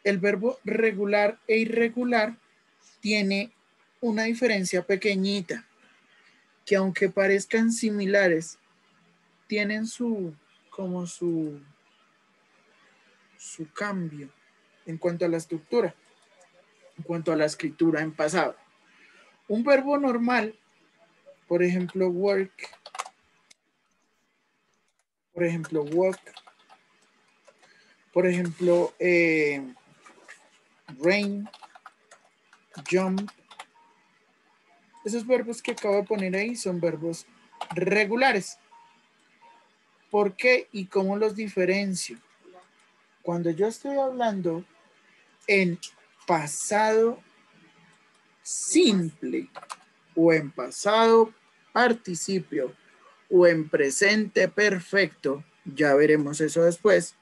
El verbo regular e irregular tiene una diferencia pequeñita, que aunque parezcan similares, tienen su cambio en cuanto a la estructura, en cuanto a la escritura en pasado. Un verbo normal, por ejemplo, work, por ejemplo, walk, por ejemplo, rain, jump. Esos verbos que acabo de poner ahí son verbos regulares. ¿Por qué y cómo los diferencio? Cuando yo estoy hablando en pasado simple o en pasado participio o en presente perfecto, ya veremos eso después,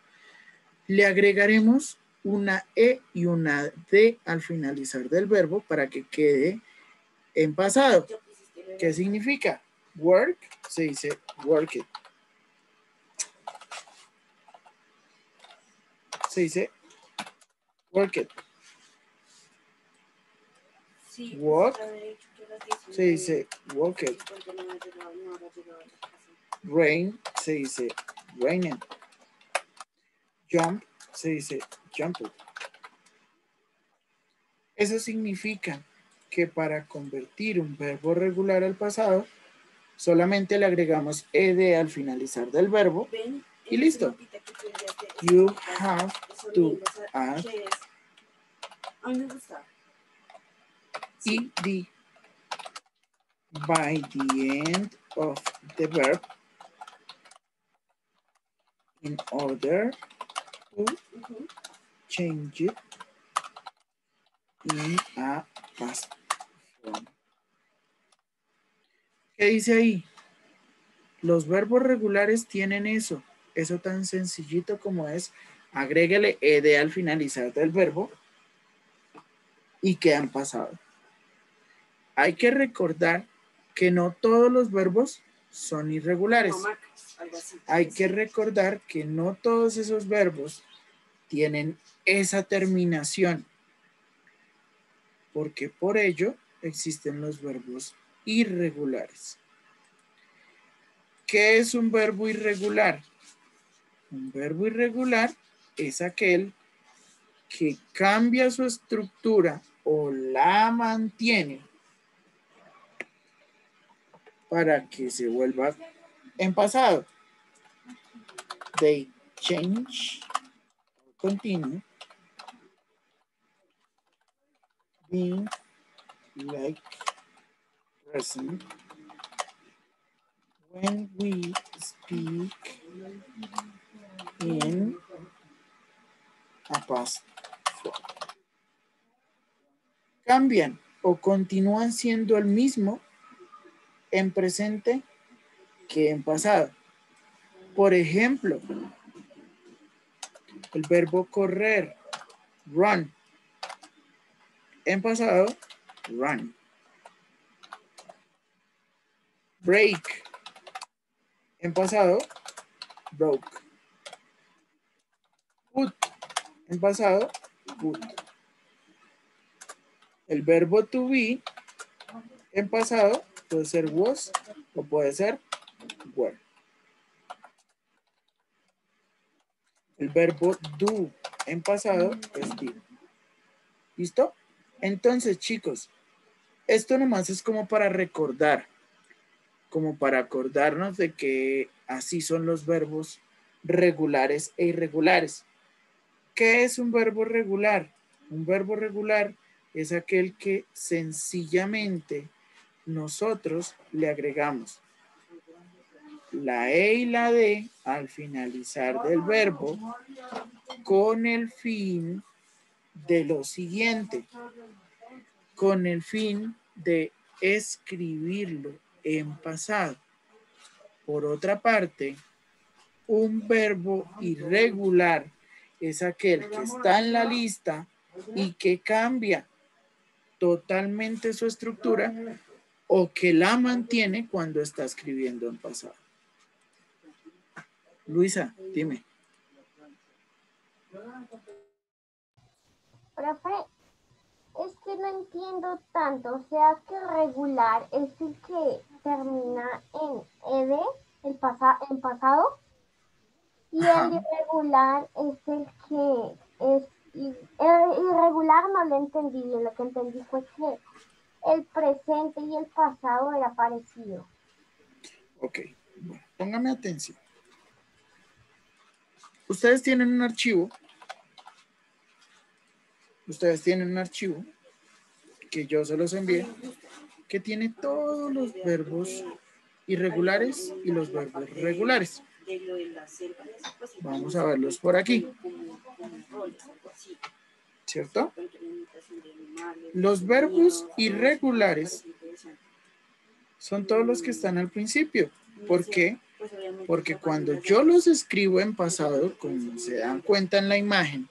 le agregaremos una E y una D al finalizar del verbo para que quede en pasado. ¿Qué significa? Work, se dice work it. Se dice work it. Walk, se dice walk it. Rain, se dice raining. Jump, se dice jump it. Eso significa que para convertir un verbo regular al pasado, solamente le agregamos ed al finalizar del verbo y listo. You have to add ed by the end of the verb in order to change it in a past form. ¿Qué dice ahí? Los verbos regulares tienen eso tan sencillito como es, agréguele ed al finalizar del verbo y quedan pasado. Hay que recordar que no todos los verbos son irregulares. Hay que recordar que no todos esos verbos tienen esa terminación, porque por ello existen los verbos irregulares. ¿Qué es un verbo irregular? Un verbo irregular es aquel que cambia su estructura o la mantiene para que se vuelva en pasado. They change, continue, being like present when we speak in a past form. Cambian o continúan siendo el mismo en presente que en pasado. Por ejemplo, el verbo correr, run. En pasado, run. Break. En pasado, broke. Put. En pasado, put. El verbo to be en pasado puede ser was o puede ser were. El verbo do en pasado es did. ¿Listo? Entonces, chicos, esto nomás es como para recordar, como para acordarnos de que así son los verbos regulares e irregulares. ¿Qué es un verbo regular? Un verbo regular es aquel que sencillamente nosotros le agregamos la E y la D al finalizar del verbo con el fin de lo siguiente, con el fin de escribirlo en pasado. Por otra parte, un verbo irregular es aquel que está en la lista y que cambia totalmente su estructura o que la mantiene cuando está escribiendo en pasado. Luisa, dime. Profe, es que no entiendo tanto. O sea que regular es el que termina en ed, en pasado, y Ajá. el irregular es el que es... El irregular no lo entendí bien. Lo que entendí fue que el presente y el pasado era parecido. Ok, bueno, póngame atención. Ustedes tienen un archivo que yo se los envié, que tiene todos los verbos irregulares y los verbos regulares. Vamos a verlos por aquí. ¿Cierto? Los verbos irregulares son todos los que están al principio. ¿Por qué? Porque cuando yo los escribo en pasado, como se dan cuenta en la imagen,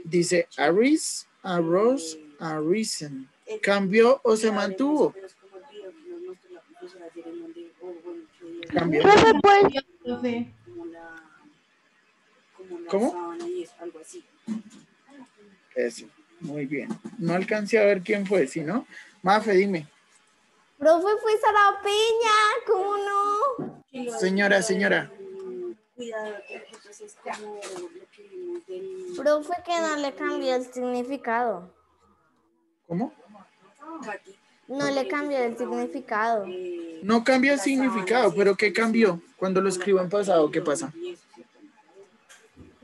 dice arise, arose, arisen. ¿Cambió o se mantuvo? ¿Cambió? Profe, pues. ¿Cómo? Eso, muy bien. No alcancé a ver quién fue, si no. Mafe, dime. Profe, fue Sara Peña, ¿cómo no? Señora. Profe, que no le cambió el significado. ¿Cómo? No le cambió el significado. No cambia el significado, pero ¿qué cambió? Cuando lo escribo en pasado, ¿qué pasa?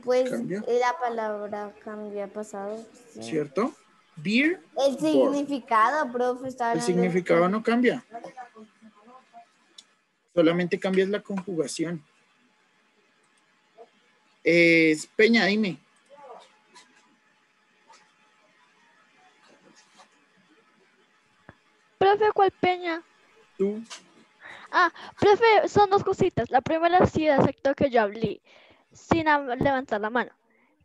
Pues ¿Cambió? la palabra cambia a pasado. Sí. ¿Cierto? Beer, El significado, profe, está el hablando significado no cambia. Solamente cambias la conjugación. Peña, dime. Profe, ¿cuál Peña? Tú. Ah, profe, son dos cositas. La primera sí aceptó que yo hablé sin levantar la mano.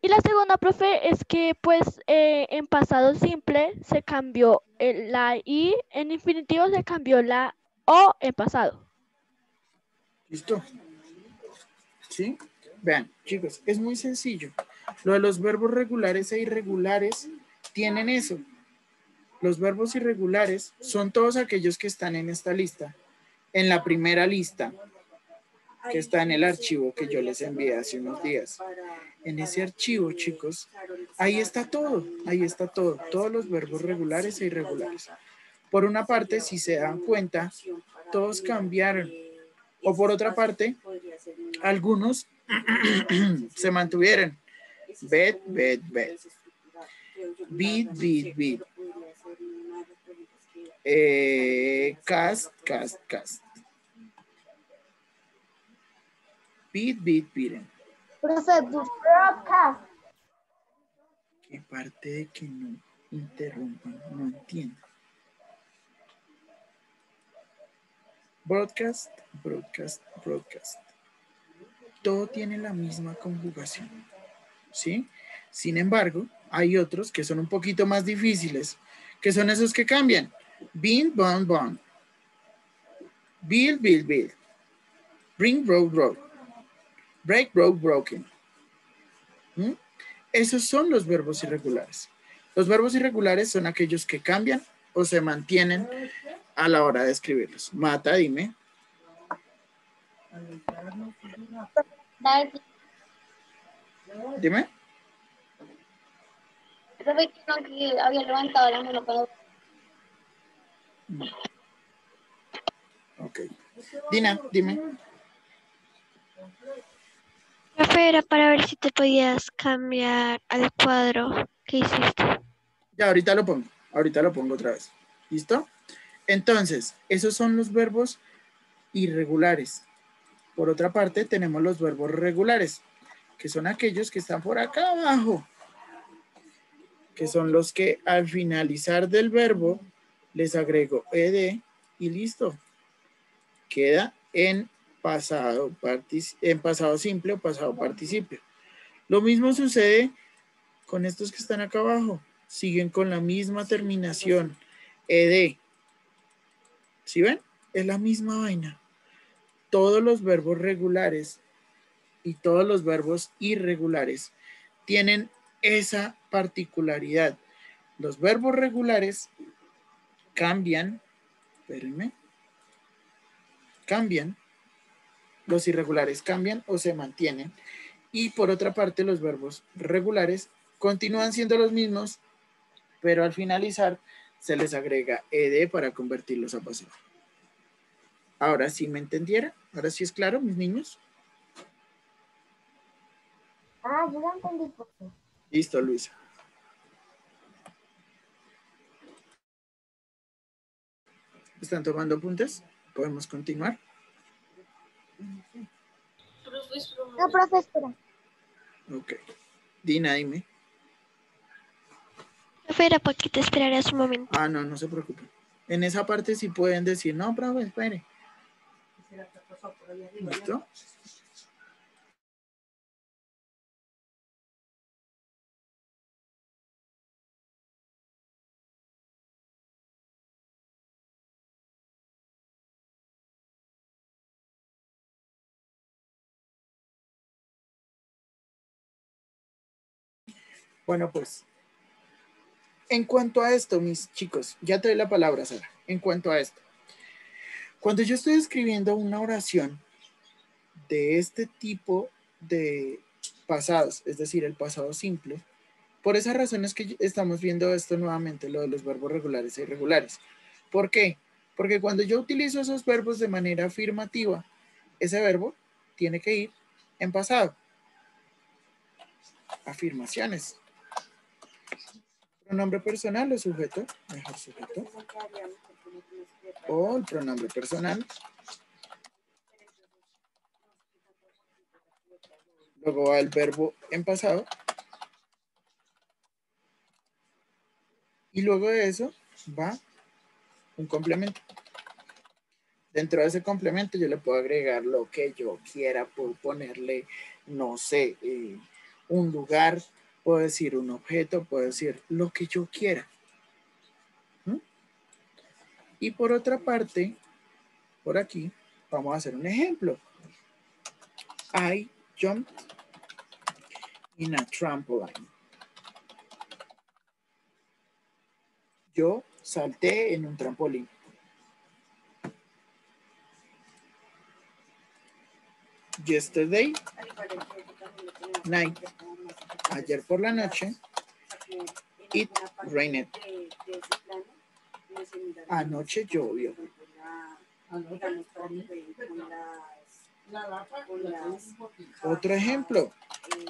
Y la segunda, profe, es que pues en pasado simple se cambió la I, en infinitivo se cambió la O en pasado. ¿Listo? ¿Sí? Vean, chicos, es muy sencillo. Lo de los verbos regulares e irregulares tienen eso. Los verbos irregulares son todos aquellos que están en esta lista. En la primera lista, que está en el archivo que yo les envié hace unos días. En ese archivo, chicos, ahí está todo, todos los verbos regulares e irregulares. Por una parte, si se dan cuenta, todos cambiaron. O por otra parte, algunos se mantuvieron. Bet. Bit. Cast. Bit. Profe, broadcast. ¿Qué parte de que no interrumpan? No entiendo. Broadcast. Todo tiene la misma conjugación, ¿sí? Sin embargo, hay otros que son un poquito más difíciles, que son esos que cambian. Been, born. Build. Bring, brought. Break, broken. ¿Mm? Esos son los verbos irregulares. Los verbos irregulares son aquellos que cambian o se mantienen a la hora de escribirlos. Mata, dime. Dime. Profe, que había levantado la mano para... Ok. Dina, dime. Profe, era para ver si te podías cambiar al cuadro que hiciste. Ya, ahorita lo pongo otra vez. ¿Listo? Entonces, esos son los verbos irregulares. Por otra parte, tenemos los verbos regulares, que son aquellos que están por acá abajo, que son los que al finalizar del verbo les agrego ed y listo. Queda en pasado simple o pasado participio. Lo mismo sucede con estos que están acá abajo. Siguen con la misma terminación. Ed. ¿Sí ven? Es la misma vaina. Todos los verbos regulares y todos los verbos irregulares tienen esa particularidad. Los verbos regulares cambian, espérenme, cambian, los irregulares cambian o se mantienen, y por otra parte los verbos regulares continúan siendo los mismos, pero al finalizar se les agrega ed para convertirlos a pasado. Ahora sí me entendieron, ahora sí es claro, mis niños. Ah, yo ya entendí por qué. Listo, Luisa. ¿Están tomando apuntes? ¿Podemos continuar? No, profe, espera. Ok. Dina, dime. Profe, era para que te esperaras un momento. Ah, no, no se preocupen. En esa parte sí pueden decir, no, profe, espere. ¿Listo? Bueno, pues, en cuanto a esto, mis chicos, ya te doy la palabra, Sara. En cuanto a esto, cuando yo estoy escribiendo una oración de este tipo de pasados, es decir, el pasado simple, por esas razones que estamos viendo esto nuevamente, lo de los verbos regulares e irregulares. ¿Por qué? Porque cuando yo utilizo esos verbos de manera afirmativa, ese verbo tiene que ir en pasado. Afirmaciones. Pronombre personal o sujeto, mejor sujeto. O el pronombre personal. Luego va el verbo en pasado. Y luego de eso va un complemento. Dentro de ese complemento yo le puedo agregar lo que yo quiera, puedo ponerle, no sé, un lugar, puedo decir un objeto, puedo decir lo que yo quiera. ¿Mm? Y por otra parte, por aquí, vamos a hacer un ejemplo. I jumped in a trampoline. Yo salté en un trampolín. Yesterday night. Ayer por la noche. It rained. Anoche llovió. Otro ejemplo.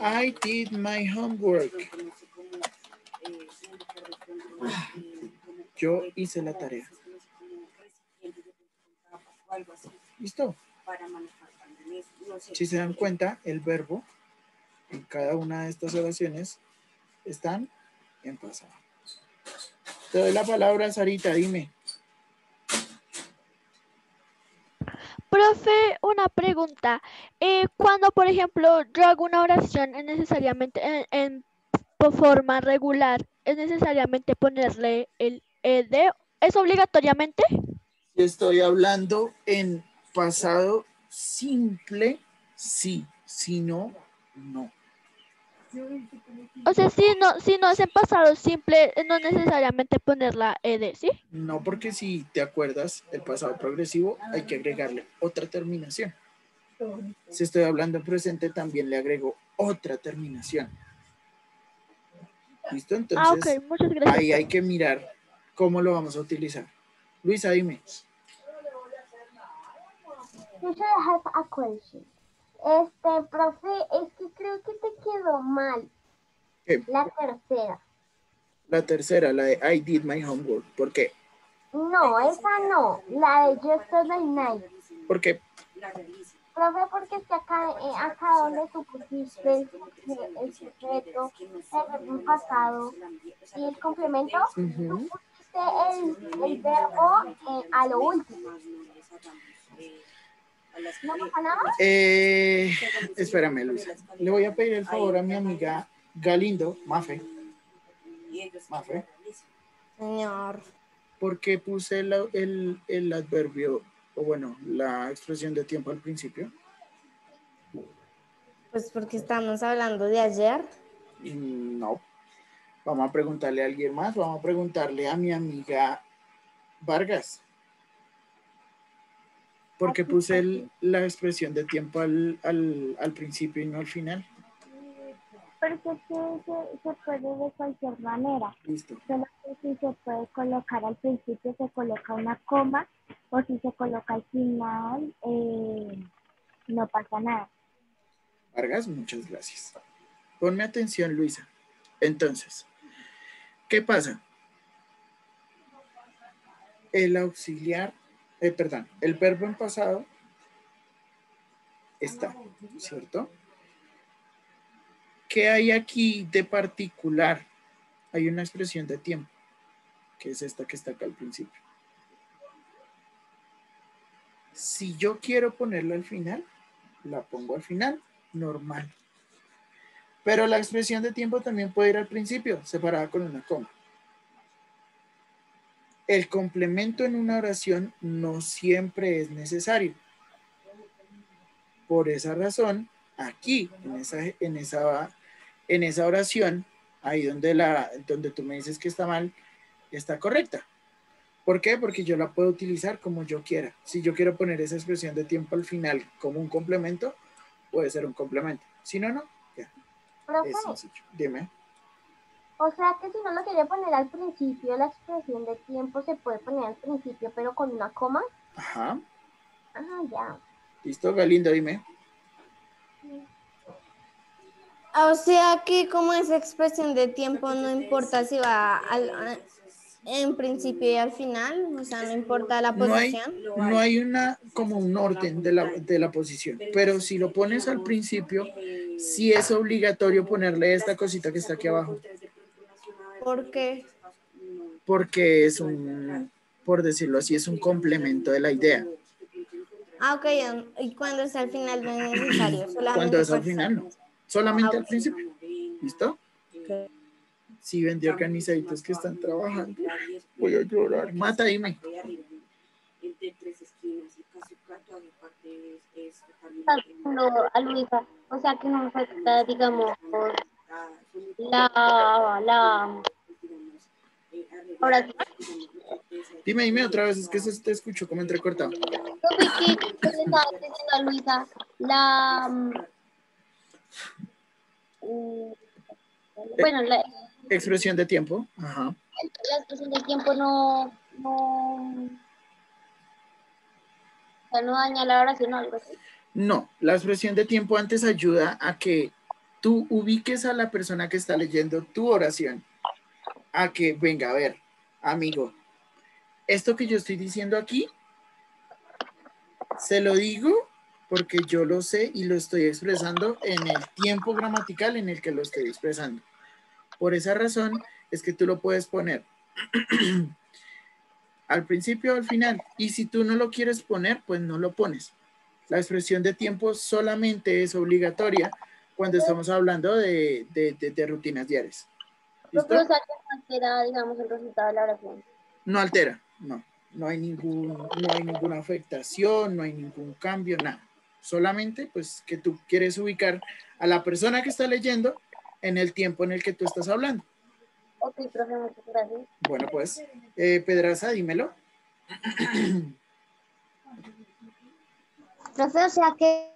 I did my homework. Yo hice la tarea. ¿Listo? Si se dan cuenta, el verbo en cada una de estas oraciones están en pasado. Te doy la palabra, Sarita, dime. Profe, una pregunta. Cuando, por ejemplo, yo hago una oración es necesariamente por forma regular, es necesariamente ponerle el ed, ¿es obligatoriamente? Estoy hablando en pasado simple, sí. Si no, no. O sea, si no es en pasado simple, no necesariamente poner la ed, ¿sí? No, porque si te acuerdas, el pasado progresivo hay que agregarle otra terminación. Si estoy hablando en presente, también le agrego otra terminación. ¿Listo? Entonces, Ok, muchas gracias. ahí hay que mirar cómo lo vamos a utilizar. Luisa, dime. Teacher, I have a question. Profe, es que creo que te quedó mal. ¿Qué? La tercera. La tercera, la de I did my homework. ¿Por qué? No, esa no. La de Yesterday Night. ¿Por qué? Profe, porque es que acá donde tú pusiste el sujeto, el verbo en pasado y el complemento, tú pusiste el verbo a lo último. ¿No pasa nada? Espérame, Luisa. Le voy a pedir el favor a mi amiga Galindo, Mafe. Mafe. Señor. ¿Por qué puse el adverbio, o bueno, la expresión de tiempo al principio? Pues porque estamos hablando de ayer. No. Vamos a preguntarle a alguien más. Vamos a preguntarle a mi amiga Vargas. Porque puse la expresión de tiempo al principio y no al final. Porque es que se puede de cualquier manera. Listo. Solo que si se puede colocar al principio, se coloca una coma, o si se coloca al final, no pasa nada. Vargas, muchas gracias. Ponme atención, Luisa. Entonces, ¿qué pasa? El auxiliar, el verbo en pasado está, ¿cierto? ¿Qué hay aquí de particular? Hay una expresión de tiempo, que es esta que está acá al principio. Si yo quiero ponerla al final, la pongo al final, normal. Pero la expresión de tiempo también puede ir al principio, separada con una coma. El complemento en una oración no siempre es necesario. Por esa razón, aquí, en esa oración, ahí donde tú me dices que está mal, está correcta. ¿Por qué? Porque yo la puedo utilizar como yo quiera. Si yo quiero poner esa expresión de tiempo al final como un complemento, puede ser un complemento. Si no, no. Ya. Es sencillo. Dime. O sea que si no lo quiere poner al principio, la expresión de tiempo se puede poner al principio, pero con una coma. Ajá. Ah, ya. ¿Listo, Galindo? Dime. O sea que como esa expresión de tiempo no importa si va en principio y al final, o sea, no importa la posición. No hay como un orden de la posición, pero si lo pones al principio, sí es obligatorio ponerle esta cosita que está aquí abajo. ¿Por qué? Porque por decirlo así, es un complemento de la idea. Ah, ok, y cuando está al final no es necesario, solamente Cuando es al final, no. Solamente al principio. ¿Listo? Okay. Sí, vendí organizaditos que están trabajando. Voy a llorar. Mata, dime. A Luisa, o sea que no afecta, digamos, la oración. Dime otra vez, es que se te escuchó como entrecortado. Yo vi que le estaba diciendo a Luisa bueno, la Expresión de tiempo. Ajá. expresión del tiempo no, o sea, no daña la oración o algo así. No, la expresión de tiempo antes ayuda a que tú ubiques a la persona que está leyendo tu oración. A que, venga, a ver, amigo, esto que yo estoy diciendo aquí, se lo digo porque yo lo sé y lo estoy expresando en el tiempo gramatical en el que lo estoy expresando. Por esa razón es que tú lo puedes poner al principio o al final. Y si tú no lo quieres poner, pues no lo pones. La expresión de tiempo solamente es obligatoria cuando estamos hablando de rutinas diarias. ¿Listo? Pero, o sea, que no altera, digamos, el resultado de la oración. No altera, no. No hay ninguna afectación, no hay ningún cambio, nada. Solamente pues que tú quieres ubicar a la persona que está leyendo en el tiempo en el que tú estás hablando. Ok, profe, muchas gracias. Bueno, pues, Pedraza, dímelo. Profe, o sea que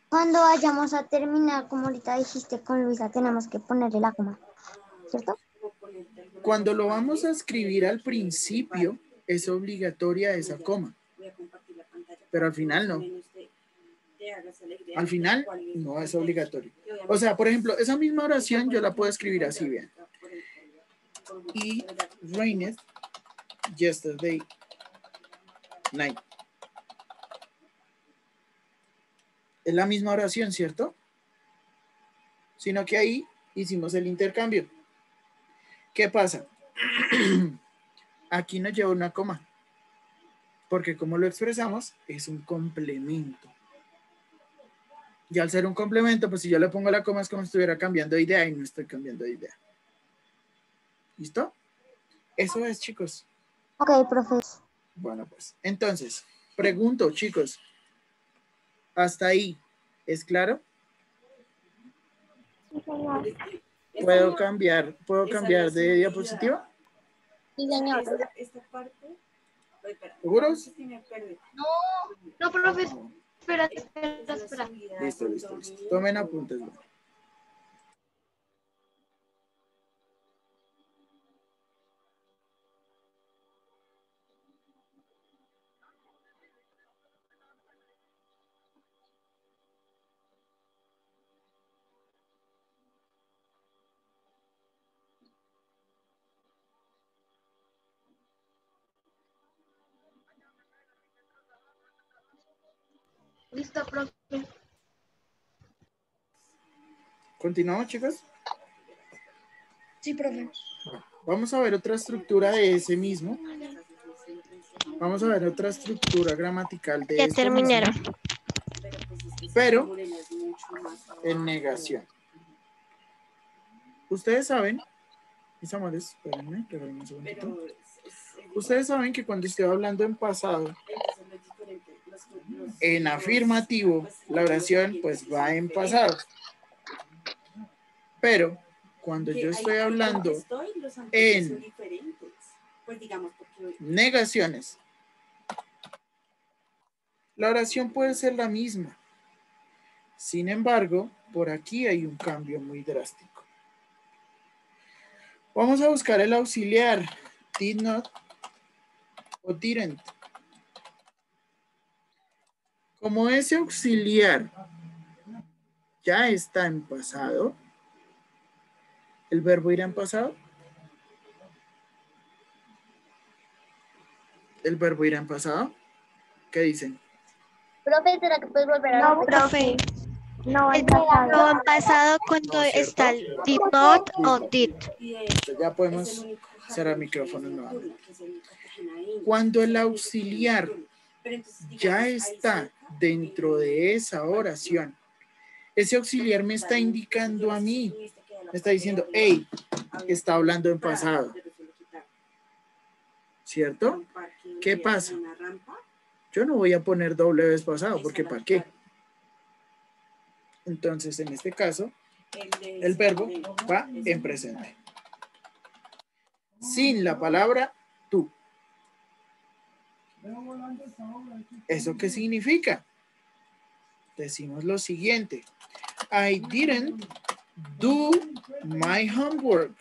cuando vayamos a terminar, como ahorita dijiste con Luisa, tenemos que ponerle la coma, ¿cierto? Cuando lo vamos a escribir al principio, es obligatoria esa coma. Pero al final no. Al final no es obligatorio. O sea, por ejemplo, esa misma oración yo la puedo escribir así, bien. It rained yesterday night. Es la misma oración, ¿cierto? Sino que ahí hicimos el intercambio. ¿Qué pasa? Aquí nos lleva una coma. Porque como lo expresamos, es un complemento. Y al ser un complemento, pues si yo le pongo la coma es como si estuviera cambiando de idea y no estoy cambiando de idea. ¿Listo? Eso es, chicos. Ok, profe. Bueno, pues, entonces, pregunto, chicos, ¿hasta ahí es claro? Sí, señor. ¿Puedo cambiar de diapositiva? Sí, señor. ¿Seguros? No, profe, espera. Listo. Tomen apuntes. Listo, profe. ¿Continuamos, chicos? Sí, profe. Vamos a ver otra estructura de ese mismo. Vamos a ver otra estructura gramatical de Ya esto terminaron. mismo, pero en negación. Ustedes saben, mis amores, espérenme, regálenme un segundito. Ustedes saben que cuando estoy hablando en pasado, en afirmativo, la oración pues va en pasado. Pero cuando yo estoy hablando en negaciones, la oración puede ser la misma. Sin embargo, por aquí hay un cambio muy drástico. Vamos a buscar el auxiliar. Did not o didn't. Como ese auxiliar ya está en pasado, ¿el verbo irá en pasado? ¿El verbo irá en pasado? ¿Qué dicen? Profe, ¿será que puedes volver a No, repetir? profe. No, El en pasado. no han pasado cuando No, ¿cierto? está el did not o Listo. did. Ya podemos cerrar micrófonos nuevamente. Cuando el auxiliar ya está dentro de esa oración, ese auxiliar me está indicando a mí, me está diciendo, hey, está hablando en pasado. ¿Cierto? ¿Qué pasa? Yo no voy a poner doble vez pasado, porque ¿para qué? Entonces, en este caso, el verbo va en presente. Sin la palabra tú. ¿Eso qué significa? Decimos lo siguiente. I didn't do my homework.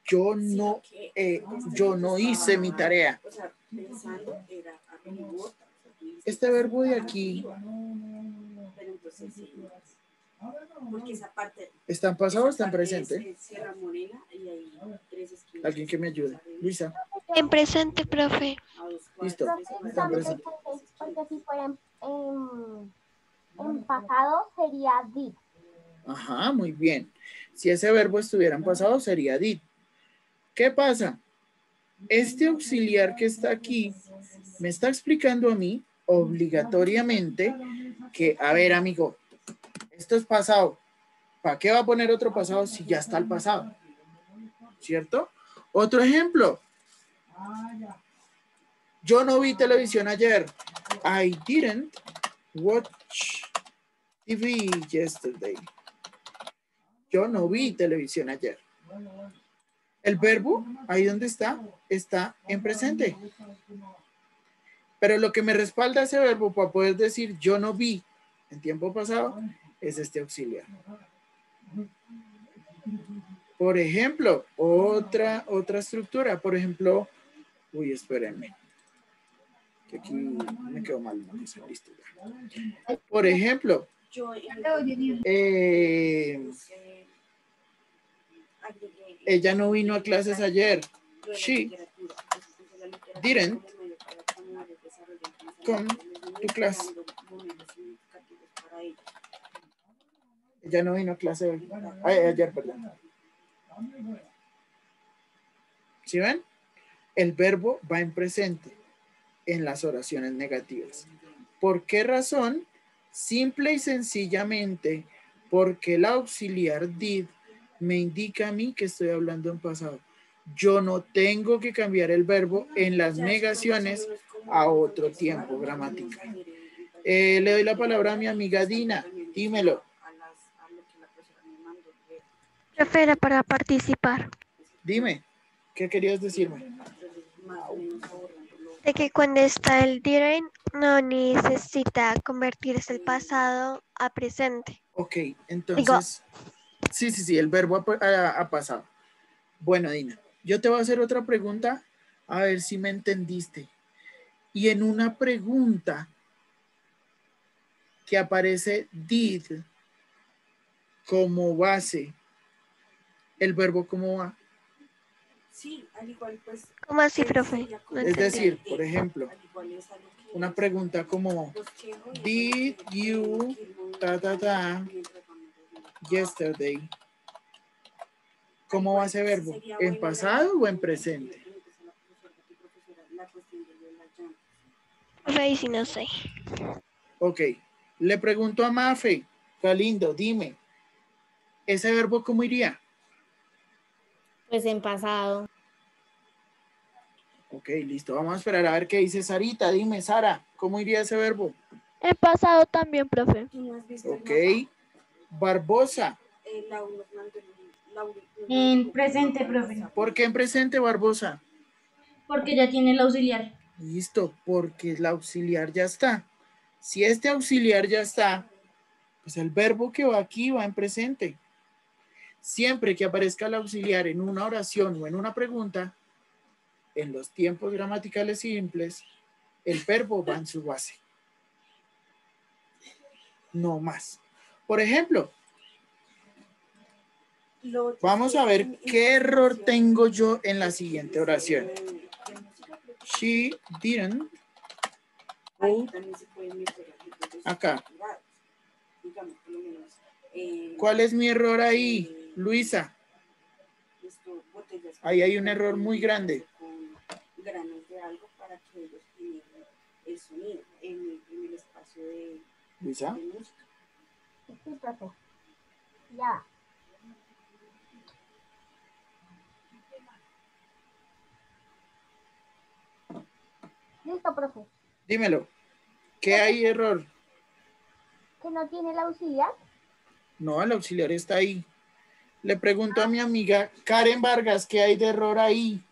Yo no hice mi tarea. Este verbo de aquí ¿está en pasado o está en presente? Alguien que me ayude. Luisa. En presente, profe. Listo. Está en presente. Porque si fuera en pasado sería did. Ajá, muy bien. Si ese verbo estuviera en pasado sería did. ¿Qué pasa? Este auxiliar que está aquí me está explicando a mí obligatoriamente que, a ver, amigo, esto es pasado. ¿Para qué va a poner otro pasado si ya está el pasado? ¿Cierto? Otro ejemplo. Yo no vi televisión ayer. I didn't watch TV yesterday. Yo no vi televisión ayer. El verbo, ahí donde está en presente. Pero lo que me respalda ese verbo para poder decir yo no vi en tiempo pasado es este auxiliar. Por ejemplo, otra estructura. Por ejemplo, uy, espérenme. Que aquí me quedó mal. Listo. Por ejemplo, ella no vino a clases ayer. She didn't come to class. Ella no vino a clase ayer, perdón. ¿Sí ven? El verbo va en presente en las oraciones negativas. ¿Por qué razón? Simple y sencillamente porque el auxiliar did me indica a mí que estoy hablando en pasado. Yo no tengo que cambiar el verbo en las negaciones a otro tiempo gramatical. Le doy la palabra a mi amiga Dina. Dímelo. Profe, era para participar. Dime. ¿Qué querías decirme? De que cuando está el didn't no necesita convertirse el pasado a presente. Ok, Digo, entonces, sí, el verbo ha pasado. Bueno, Dina, yo te voy a hacer otra pregunta, a ver si me entendiste. Y en una pregunta que aparece did como base, ¿el verbo cómo va? ¿cómo así, profe? No Es entendí. decir, por ejemplo, una pregunta como did you yesterday? ¿Cómo va ese verbo? ¿En pasado o en presente? Profe, ahí sí no sé. Ok, le pregunto a Mafe, Galindo, dime, ¿ese verbo cómo iría? Pues en pasado. Ok, listo, vamos a esperar a ver qué dice Sarita. Dime, Sara, ¿cómo iría ese verbo? En pasado también, profe. Ok, Barbosa, En presente, profe, ¿por qué en presente, Barbosa? porque ya tiene el auxiliar. Listo, porque el auxiliar ya está. Si este auxiliar ya está, pues el verbo que va aquí va en presente. Siempre que aparezca el auxiliar en una oración o en una pregunta, en los tiempos gramaticales simples, el verbo va en su base. No más. Por ejemplo, vamos a ver qué error tengo yo en la siguiente oración. She didn't go acá. ¿Cuál es mi error ahí, Luisa? Ahí hay un error muy grande. Luisa. Sí, profe. Ya. Listo, profe. Dímelo. ¿Qué hay error? ¿Que no tiene el auxiliar? No, el auxiliar está ahí. Le pregunto a mi amiga Karen Vargas, ¿qué hay de error ahí?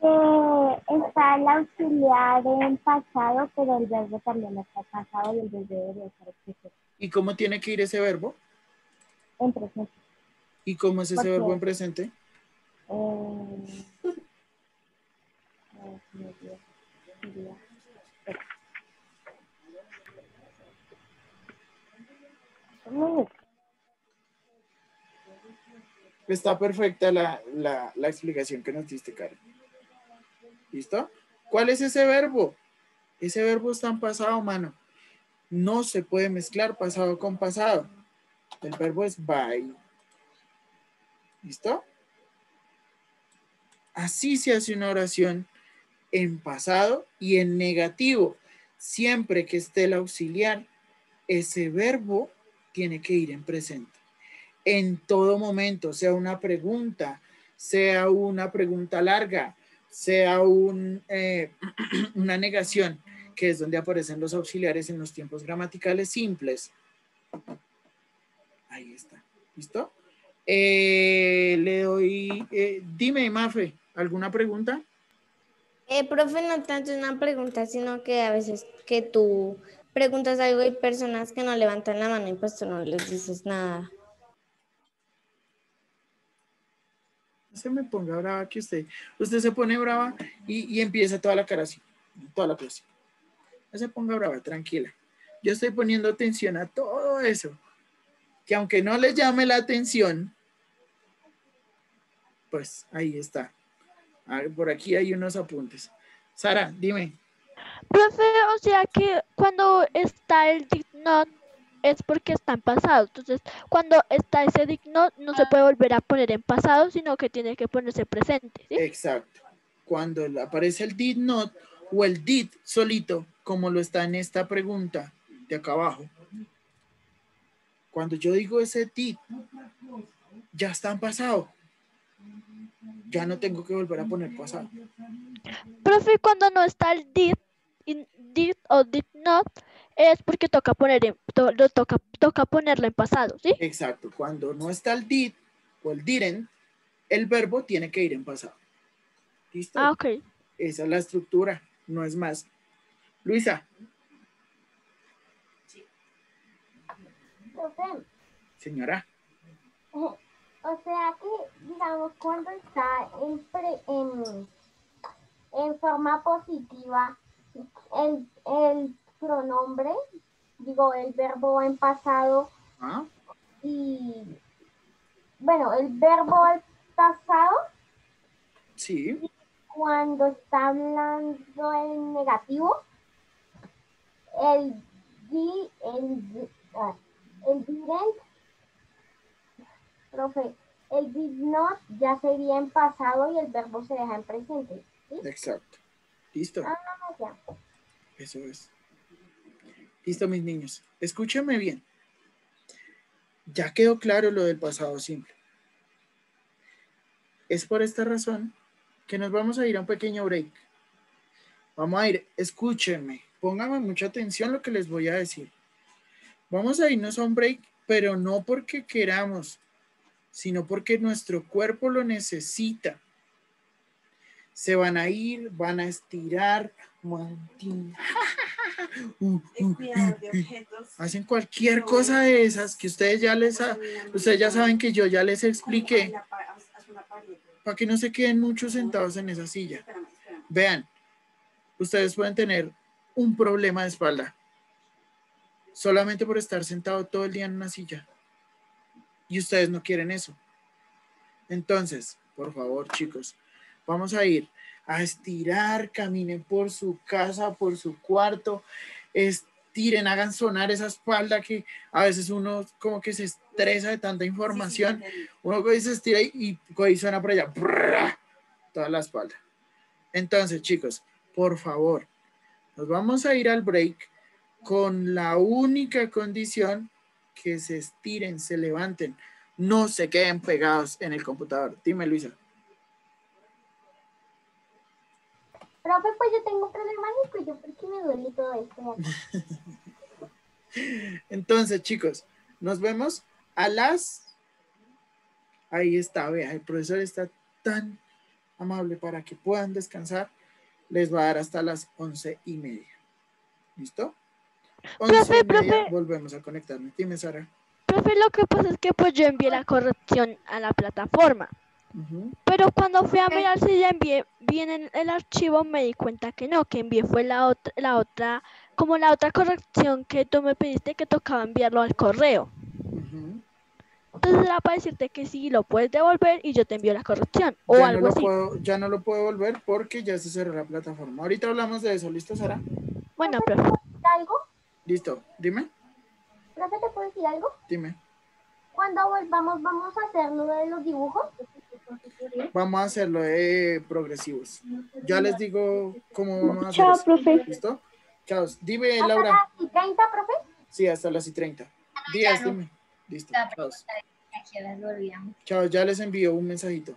Está el auxiliar en pasado, pero el verbo también está pasado y el verbo debería estar presente. ¿Y cómo tiene que ir ese verbo? En presente. ¿Y cómo es ese ¿Por verbo qué? en presente? Está perfecta la explicación que nos diste, Karen. ¿Listo? ¿Cuál es ese verbo? Ese verbo está en pasado, mano. No se puede mezclar pasado con pasado. El verbo es by. ¿Listo? Así se hace una oración en pasado y en negativo. Siempre que esté el auxiliar, ese verbo tiene que ir en presente. En todo momento, sea una pregunta larga, sea una negación, que es donde aparecen los auxiliares en los tiempos gramaticales simples. Ahí está. ¿Listo? Le doy, dime, Mafe, ¿alguna pregunta? Profe, no tanto una pregunta, sino que a veces que tú preguntas algo y hay personas que no levantan la mano y pues tú no les dices nada. No se me ponga brava que usted se pone brava y empieza toda la cara así, toda la clase. No se ponga brava, tranquila. Yo estoy poniendo atención a todo eso. Que aunque no le llame la atención, pues ahí está. Por aquí hay unos apuntes. Sara, dime. Profe, o sea que cuando está el did not es porque está en pasado. Entonces, cuando está ese did not, no se puede volver a poner en pasado, sino que tiene que ponerse presente, ¿sí? Exacto. Cuando aparece el did not o el did solito, como lo está en esta pregunta de acá abajo. Cuando yo digo ese did, ya está en pasado. Ya no tengo que volver a poner pasado. Profe, cuando no está el did o did not, es porque toca toca ponerlo en pasado, ¿sí? Exacto. Cuando no está el did o el didn't, el verbo tiene que ir en pasado. ¿Listo? Ah, ok. Esa es la estructura, no es más. Luisa. Profe, Señora. o sea que, digamos, cuando está en forma positiva, el pronombre, digo, el verbo en pasado ¿Ah? y, bueno, el verbo al pasado, Sí. cuando está hablando en negativo, el el didn't, profe, el did not ya sería en pasado y el verbo se deja en presente, ¿sí? Exacto. Listo. Ah, ya. Eso es. Listo, mis niños. Escúchame bien. Ya quedó claro lo del pasado simple. Es por esta razón que nos vamos a ir a un pequeño break. Vamos a ir, escúchenme, pónganme mucha atención lo que les voy a decir. Vamos a irnos a un break, pero no porque queramos, sino porque nuestro cuerpo lo necesita. Se van a ir, van a estirar, hacen cualquier cosa de esas que ustedes ya saben que yo ya les expliqué, para que no se queden muchos sentados en esa silla. Vean, ustedes pueden tener un problema de espalda solamente por estar sentado todo el día en una silla. Y ustedes no quieren eso. Entonces, por favor, chicos, vamos a ir a estirar, caminen por su casa, por su cuarto, estiren, hagan sonar esa espalda que a veces uno como que se estresa de tanta información. Uno se estira y suena por allá, toda la espalda. Entonces, chicos, por favor, nos vamos a ir al break con la única condición que se estiren, se levanten, no se queden pegados en el computador. Dime, Luisa. Profe, pues yo tengo problemas en el cuello porque me duele todo esto. Entonces, chicos, nos vemos a las... Ahí está, vea, el profesor está tan amable para que puedan descansar. Les va a dar hasta las 11:30. ¿Listo? 11:30 volvemos a conectarnos. Dime, Sara. Profe, lo que pasa es que pues yo envié la corrección a la plataforma. Pero cuando fui a mirar si ya envié bien en el archivo, me di cuenta que no, que envié fue la otra corrección que tú me pediste que tocaba enviarlo al correo. Entonces era para decirte que sí, lo puedes devolver y yo te envío la corrección o algo así. Ya no lo puedo devolver porque ya se cerró la plataforma. Ahorita hablamos de eso. ¿Listo, Sara? Bueno, profe. ¿Te puedo decir algo? Listo. Dime. Profe, ¿te puedo decir algo? Dime. Cuando volvamos, ¿vamos a hacer lo de los dibujos? Vamos a hacerlo de progresivos. Ya les digo cómo vamos a hacer Chao, eso. profe. ¿Listo? Chao. Dime, ¿Hasta Laura. las 30, profe? Sí, hasta las 30. Díaz, dime. Listo. Chao. Chao, ya les envío un mensajito.